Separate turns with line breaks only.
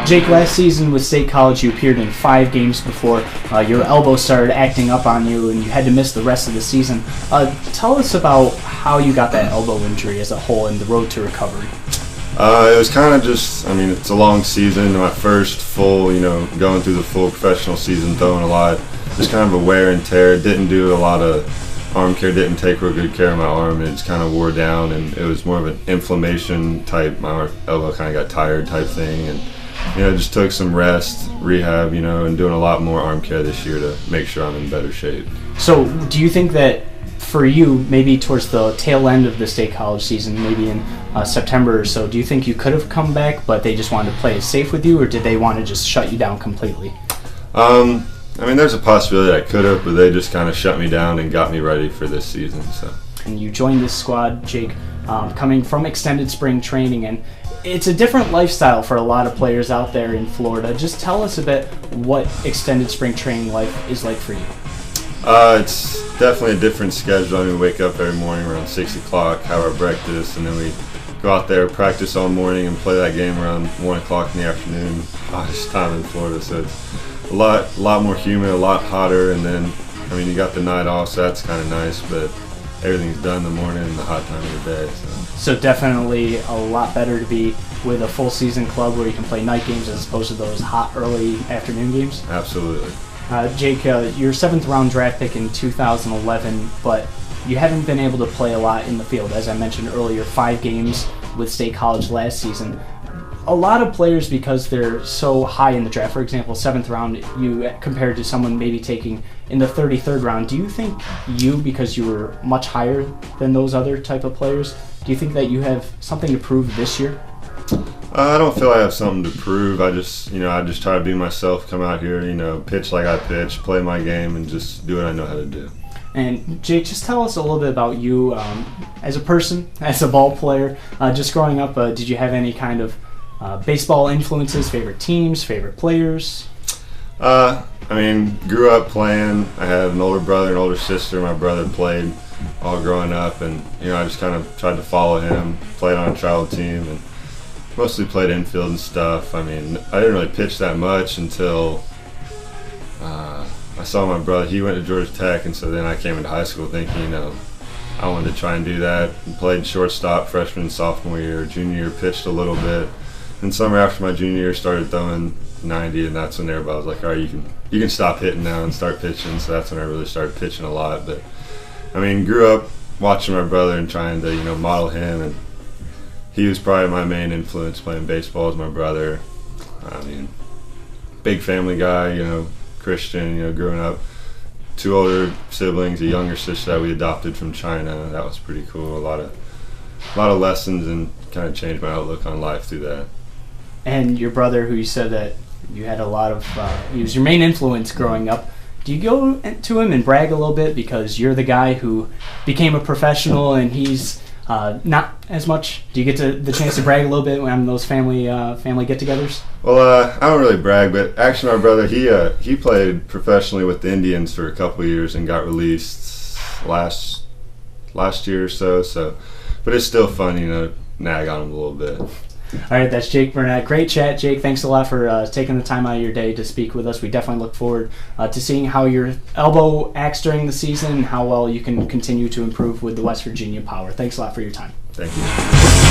Jake, last season with State College, you appeared in 5 games before your elbow started acting up on you and you had to miss the rest of the season. Tell us about how you got that elbow injury as a whole and the road to recovery.
It was kind of just, it's a long season. My first full, going through the full professional season, throwing a lot, just kind of a wear and tear. Didn't do a lot of arm care, didn't take real good care of my arm, and it just kind of wore down, and it was more of an inflammation type, my elbow kind of got tired type thing, and just took some rest, rehab, and doing a lot more arm care this year to make sure I'm in better shape.
So do you think that for you, maybe towards the tail end of the State College season, maybe in September or so, do you think you could have come back, but they just wanted to play it safe with you, or did they want to just shut you down completely?
There's a possibility I could have, but they just kind of shut me down and got me ready for this season. So.
And you joined this squad, Jake, coming from extended spring training, and it's a different lifestyle for a lot of players out there in Florida. Just tell us a bit what extended spring training life is like for you.
It's definitely a different schedule. We wake up every morning around 6 o'clock, have our breakfast, and then we go out there, practice all morning, and play that game around 1 o'clock in the afternoon. Hottest time in Florida, so it's a lot more humid, a lot hotter, and then you got the night off, so that's kind of nice, but everything's done in the morning and the hot time of the day.
So definitely a lot better to be with a full season club where you can play night games as opposed to those hot early afternoon games?
Absolutely.
Jake, you're 7th round draft pick in 2011, but you haven't been able to play a lot in the field. As I mentioned earlier, 5 games with State College last season. A lot of players, because they're so high in the draft, for example, 7th round, you compared to someone maybe taking in the 33rd round, do you think because you were much higher than those other type of players, do you think that you have something to prove this year?
I don't feel I have something to prove. I just try to be myself, come out here, pitch like I pitch, play my game, and just do what I know how to do.
And Jake, just tell us a little bit about you as a person, as a ball player. Just growing up, did you have any kind of baseball influences, favorite teams, favorite players?
Grew up playing. I had an older brother and older sister. My brother played all growing up, and I just kind of tried to follow him. Played on a travel team, and mostly played infield and stuff. I didn't really pitch that much until I saw my brother. He went to Georgia Tech, and so then I came into high school thinking, I wanted to try and do that. And played shortstop freshman and sophomore year. Junior year pitched a little bit. And summer after my junior year started throwing 90, and that's when everybody was like, all right, you can stop hitting now and start pitching. So that's when I really started pitching a lot. But grew up watching my brother and trying to model him, and he was probably my main influence playing baseball as my brother. Big family guy, Christian, growing up. 2 older siblings, a younger sister that we adopted from China. That was pretty cool. A lot of lessons, and kind of changed my outlook on life through that.
And your brother, who you said that you had a lot of, he was your main influence growing up. Do you go to him and brag a little bit because you're the guy who became a professional and he's not as much? Do you get the chance to brag a little bit on those family get-togethers?
Well, I don't really brag, but actually my brother, he played professionally with the Indians for a couple of years and got released last year or so. But it's still fun, nag on him a little bit.
All right, that's Jake Burnette. Great chat, Jake. Thanks a lot for taking the time out of your day to speak with us. We definitely look forward to seeing how your elbow acts during the season and how well you can continue to improve with the West Virginia Power. Thanks a lot for your time.
Thank you.